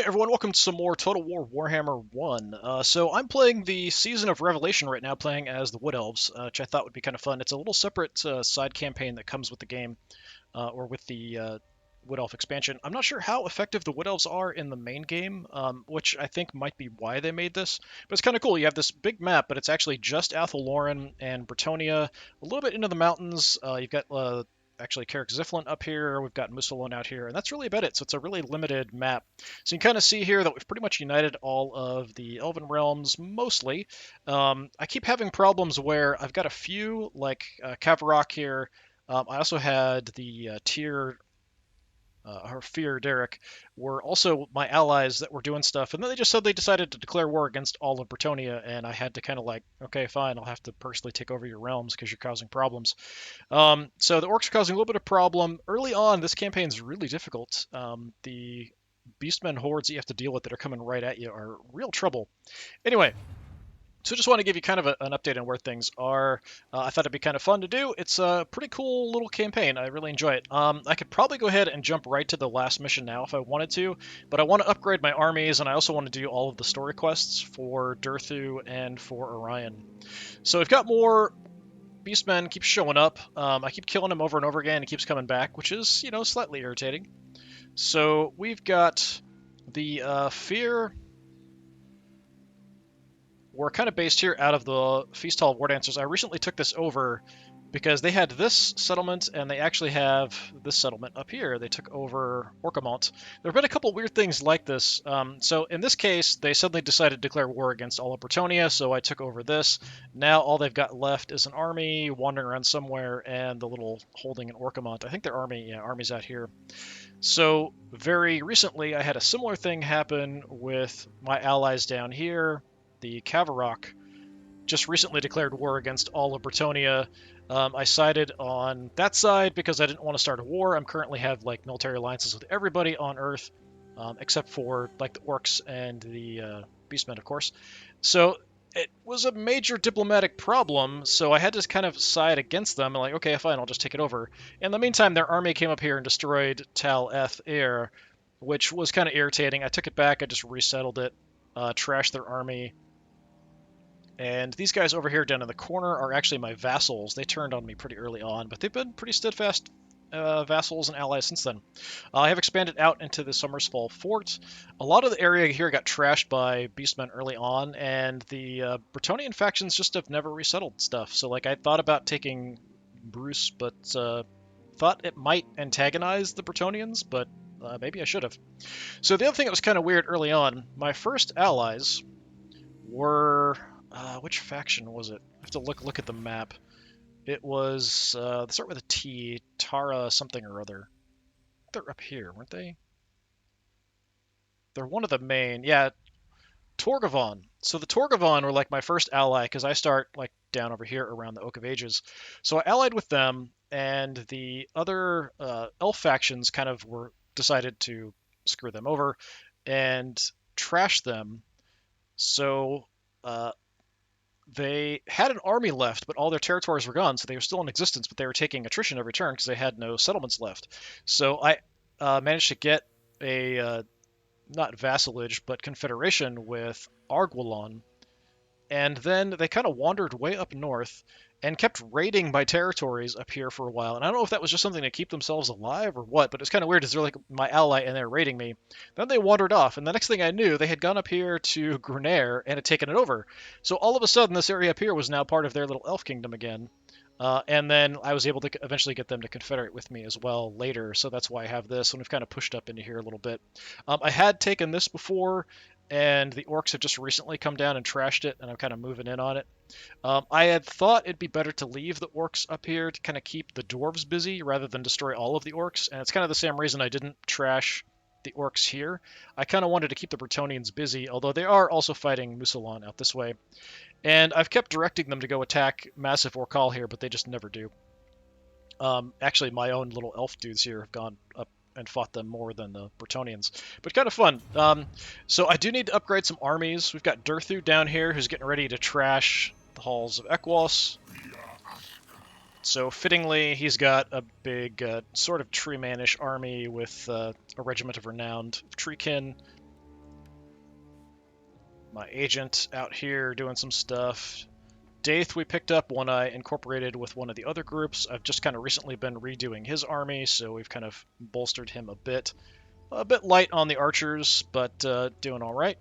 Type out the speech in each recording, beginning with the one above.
Hey everyone, welcome to some more Total War Warhammer 1. So I'm playing the Season of Revelation right now, playing as the Wood Elves, which I thought would be kind of fun. It's a little separate side campaign that comes with the game, or with the Wood Elf expansion. I'm not sure how effective the Wood Elves are in the main game, which I think might be why they made this. But it's kind of cool. You have this big map, but it's actually just Athel-Loren and Bretonnia, a little bit into the mountains. You've got actually Carrick Ziflin up here. We've got Musalon out here, and that's really about it. So it's a really limited map. So you can kind of see here that we've pretty much united all of the Elven realms, mostly. I keep having problems where I've got a few, like Kavarok here. I also had the Tyr or Fear Derek were also my allies that were doing stuff, and then they just said they decided to declare war against all of Bretonnia, and I had to kind of like, okay, fine, I'll have to personally take over your realms because you're causing problems. So the orcs are causing a little bit of problem early on. This campaign's really difficult. The beastmen hordes that you have to deal with that are coming right at you are real trouble. Anyway, so just want to give you kind of an update on where things are. I thought it'd be kind of fun to do. It's a pretty cool little campaign. I really enjoy it. I could probably go ahead and jump right to the last mission now if I wanted to, but I want to upgrade my armies, and I also want to do all of the story quests for Durthu and for Orion. So we've got more Beastmen keep showing up. I keep killing him over and over again. He keeps coming back, which is, slightly irritating. So we've got the Fear. We're kind of based here out of the Feast Hall of War Dancers. I recently took this over because they had this settlement and they actually have this settlement up here. They took over Orcamont. There have been a couple weird things like this. So in this case, they suddenly decided to declare war against all of Bretonnia, so I took over this. Now all they've got left is an army wandering around somewhere and the little holding in Orcamont. I think their army's out here. So very recently, I had a similar thing happen with my allies down here. The Kavarok just recently declared war against all of Bretonnia. I sided on that side because I didn't want to start a war. I'm currently have like military alliances with everybody on Earth, except for like the orcs and the beastmen, of course. So it was a major diplomatic problem. So I had to kind of side against them. And like, okay, fine, I'll just take it over. In the meantime, their army came up here and destroyed Tal Eth Air, which was kind of irritating. I took it back. I just resettled it, trashed their army. And these guys over here down in the corner are actually my vassals. They turned on me pretty early on, but they've been pretty steadfast vassals and allies since then. I have expanded out into the Summersfall Fort. A lot of the area here got trashed by beastmen early on, and the Bretonnian factions just have never resettled stuff. So like I thought about taking Bruce, but thought it might antagonize the Bretonnians, but maybe I should have. So the other thing that was kind of weird early on, my first allies were which faction was it? I have to look at the map. It was they start with a T, Tara something or other. They're up here, weren't they? They're one of the main. Yeah, Torgavon. So the Torgavon were like my first ally because I start like down over here around the Oak of Ages. So I allied with them, and the other elf factions kind of were decided to screw them over and trash them. So they had an army left, but all their territories were gone, so they were still in existence, but they were taking attrition every turn because they had no settlements left. So I managed to get a, not vassalage, but confederation with Arguelon, and then they kind of wandered way up north and kept raiding my territories up here for a while. And I don't know if that was just something to keep themselves alive or what, but it's kind of weird. Is they're like my ally and they're raiding me. Then they wandered off, and the next thing I knew, they had gone up here to Grunair and had taken it over. So all of a sudden, this area up here was now part of their little elf kingdom again. And then I was able to eventually get them to confederate with me as well later, so that's why I have this, and we've kind of pushed up into here a little bit. I had taken this before, and the orcs have just recently come down and trashed it, and I'm kind of moving in on it. I had thought it'd be better to leave the orcs up here to kind of keep the dwarves busy rather than destroy all of the orcs, and it's kind of the same reason I didn't trash the orcs here. I kind of wanted to keep the Bretonnians busy, although they are also fighting Musalon out this way. And I've kept directing them to go attack Massive Orcal here, but they just never do. Actually, my own little elf dudes here have gone up and fought them more than the Bretonnians, but kind of fun. So I do need to upgrade some armies. We've got Durthu down here who's getting ready to trash the halls of Equos. So fittingly, he's got a big sort of tree-manish army with a regiment of renowned treekin. My agent out here doing some stuff. Daith we picked up when I incorporated with one of the other groups. I've just kind of recently been redoing his army, so we've kind of bolstered him a bit. A bit light on the archers, but doing all right.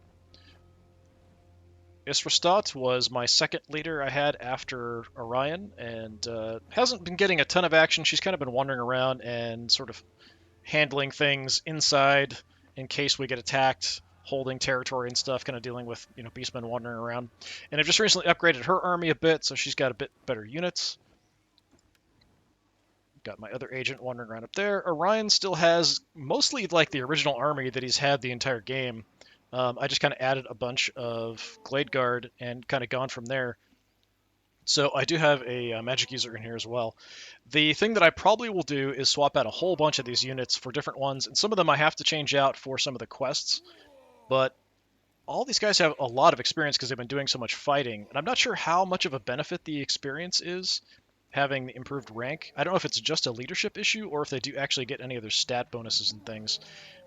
Isrestat was my second leader I had after Orion, and hasn't been getting a ton of action. She's kind of been wandering around and sort of handling things inside in case we get attacked, holding territory and stuff, kind of dealing with beastmen wandering around. And I've just recently upgraded her army a bit, so she's got a bit better units. Got my other agent wandering around up there. Orion still has mostly like the original army that he's had the entire game. I just kind of added a bunch of Glade Guard and kind of gone from there. So I do have a magic user in here as well. The thing that I probably will do is swap out a whole bunch of these units for different ones, and some of them I have to change out for some of the quests, but all these guys have a lot of experience because they've been doing so much fighting, and I'm not sure how much of a benefit the experience is having the improved rank. I don't know if it's just a leadership issue or if they do actually get any other stat bonuses and things.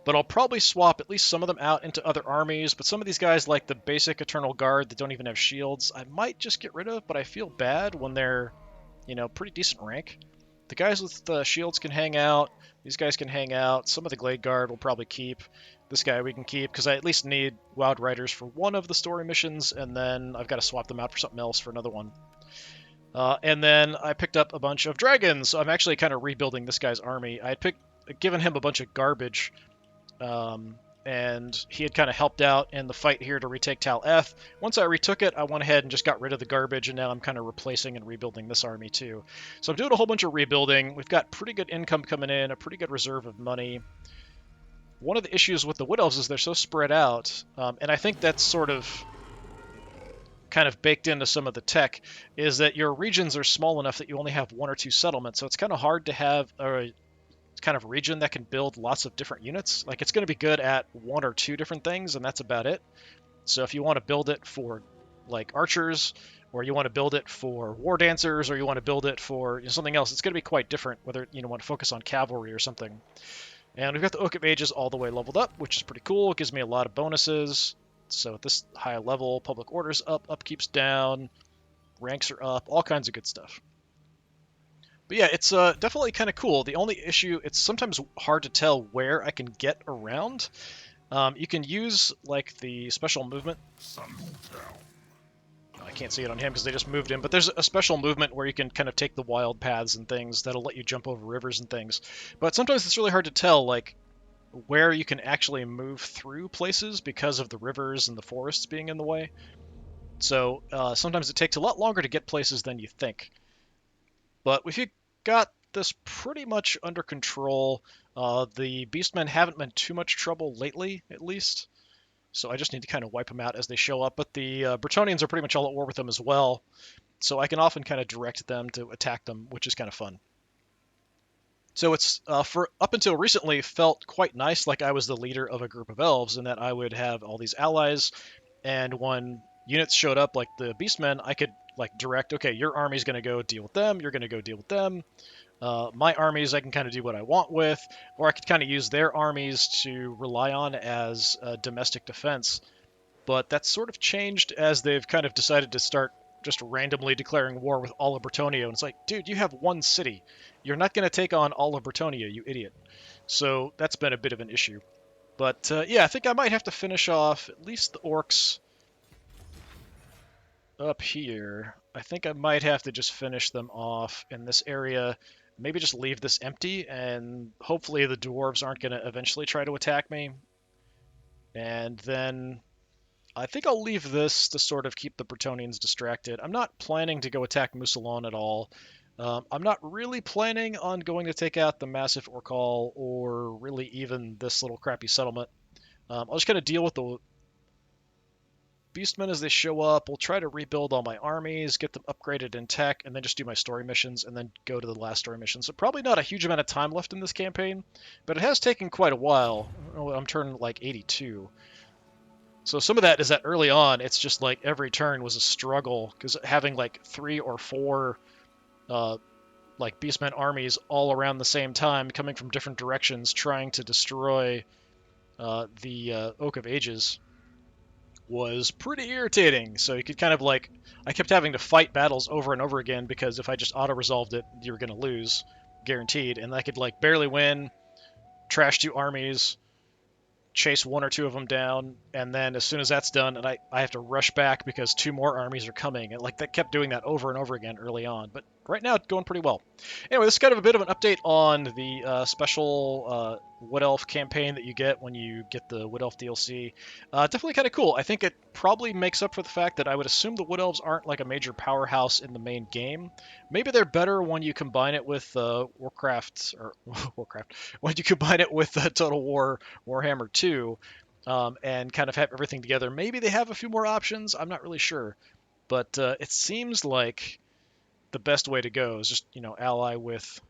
But I'll probably swap at least some of them out into other armies. But some of these guys, like the basic Eternal Guard that don't even have shields, I might just get rid of, but I feel bad when they're, pretty decent rank. The guys with the shields can hang out. These guys can hang out. Some of the Glade Guard will probably keep. This guy we can keep, because I at least need Wild Riders for one of the story missions, and then I've got to swap them out for something else for another one. And then I picked up a bunch of dragons, so I'm actually kind of rebuilding this guy's army. I had given him a bunch of garbage, and he had kind of helped out in the fight here to retake Tal Eth. Once I retook it, I went ahead and just got rid of the garbage, and now I'm kind of replacing and rebuilding this army too. So I'm doing a whole bunch of rebuilding. We've got pretty good income coming in, a pretty good reserve of money. One of the issues with the Wood Elves is they're so spread out, and I think that's sort of kind of baked into some of the tech, is that your regions are small enough that you only have one or two settlements, so it's kind of hard to have a kind of region that can build lots of different units. Like, it's going to be good at one or two different things, and that's about it. So if you want to build it for like archers, or you want to build it for war dancers, or you want to build it for something else, it's going to be quite different, whether you want to focus on cavalry or something. And we've got the Oak of Ages all the way leveled up, which is pretty cool. It gives me a lot of bonuses. So at this high level, public order's up, upkeep's down, ranks are up, all kinds of good stuff. But yeah, it's definitely kind of cool. The only issue, it's sometimes hard to tell where I can get around. You can use like the special movement. I can't see it on him because they just moved him, but there's a special movement where you can kind of take the wild paths and things that'll let you jump over rivers and things. But sometimes it's really hard to tell, like, where you can actually move through places because of the rivers and the forests being in the way. So sometimes it takes a lot longer to get places than you think. But if you got this pretty much under control, the Beastmen haven't been too much trouble lately, at least. So I just need to kind of wipe them out as they show up. But the Bretonnians are pretty much all at war with them as well. So I can often kind of direct them to attack them, which is kind of fun. So it's, for up until recently, felt quite nice, like I was the leader of a group of elves, and that I would have all these allies, and when units showed up, like the Beastmen, I could like direct, okay, your army's going to go deal with them, you're going to go deal with them. My armies I can kind of do what I want with, or I could kind of use their armies to rely on as domestic defense. But that's sort of changed as they've kind of decided to start just randomly declaring war with all of Bretonnia. And it's like, dude, you have one city. You're not going to take on all of Bretonnia, you idiot. So that's been a bit of an issue. But yeah, I think I might have to finish off at least the orcs up here. I think I might have to just finish them off in this area. Maybe just leave this empty, and hopefully the dwarves aren't going to eventually try to attack me. And then I think I'll leave this to sort of keep the Bretonnians distracted. I'm not planning to go attack Mousillon at all. I'm not really planning on going to take out the massive Orcal or really even this little crappy settlement. I'll just kind of deal with the Beastmen as they show up. We'll try to rebuild all my armies, get them upgraded in tech, and then just do my story missions, and then go to the last story mission. So probably not a huge amount of time left in this campaign, but it has taken quite a while. I'm turning like 82. So some of that is that early on, it's just like every turn was a struggle, because having like 3 or 4 like Beastmen armies all around the same time, coming from different directions, trying to destroy the Oak of Ages. was pretty irritating. So you could kind of like, I kept having to fight battles over and over again because if I just auto-resolved it, you were going to lose, guaranteed. And I could like barely win, trash 2 armies, chase 1 or 2 of them down, and then as soon as that's done, and I have to rush back because 2 more armies are coming, and like that kept doing that over and over again early on. But right now, it's going pretty well. Anyway, this is kind of a bit of an update on the special Wood Elf campaign that you get when you get the Wood Elf DLC. Definitely kind of cool. I think it probably makes up for the fact that I would assume the Wood Elves aren't like a major powerhouse in the main game. Maybe they're better when you combine it with Warcraft or Warcraft when you combine it with Total War Warhammer 2, and kind of have everything together. Maybe they have a few more options. I'm not really sure, but it seems like the best way to go is just ally with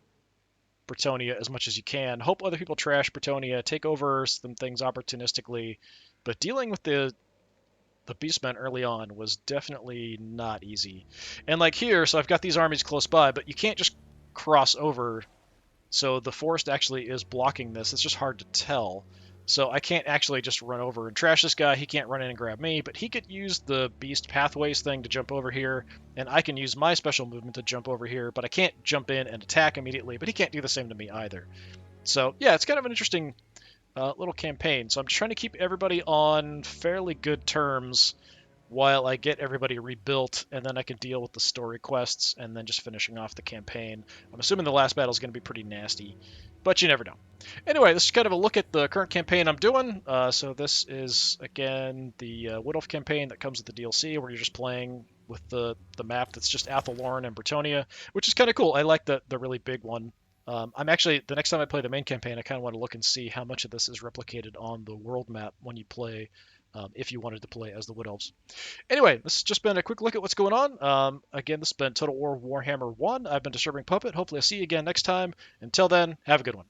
Bretonia as much as you can. Hope other people trash Bretonia, take over some things opportunistically, but dealing with the Beastmen early on was definitely not easy. And like here, so I've got these armies close by, but you can't just cross over. So the forest actually is blocking this. It's just hard to tell. So I can't actually just run over and trash this guy. He can't run in and grab me, but he could use the beast pathways thing to jump over here, and I can use my special movement to jump over here, but I can't jump in and attack immediately, but he can't do the same to me either. So yeah, it's kind of an interesting little campaign. So I'm trying to keep everybody on fairly good terms while I get everybody rebuilt, and then I can deal with the story quests, and then just finishing off the campaign. I'm assuming the last battle is going to be pretty nasty, but you never know. Anyway, this is kind of a look at the current campaign I'm doing. So this is, again, the Wood Elf campaign that comes with the DLC, where you're just playing with the map that's just Athelorn and Bretonia, which is kind of cool. I like the really big one. I'm actually, the next time I play the main campaign, I kind of want to look and see how much of this is replicated on the world map when you play, if you wanted to play as the Wood Elves. Anyway, this has just been a quick look at what's going on. Again, this has been Total War Warhammer 1. I've been Disturbing Puppet. Hopefully I'll see you again next time. Until then, have a good one.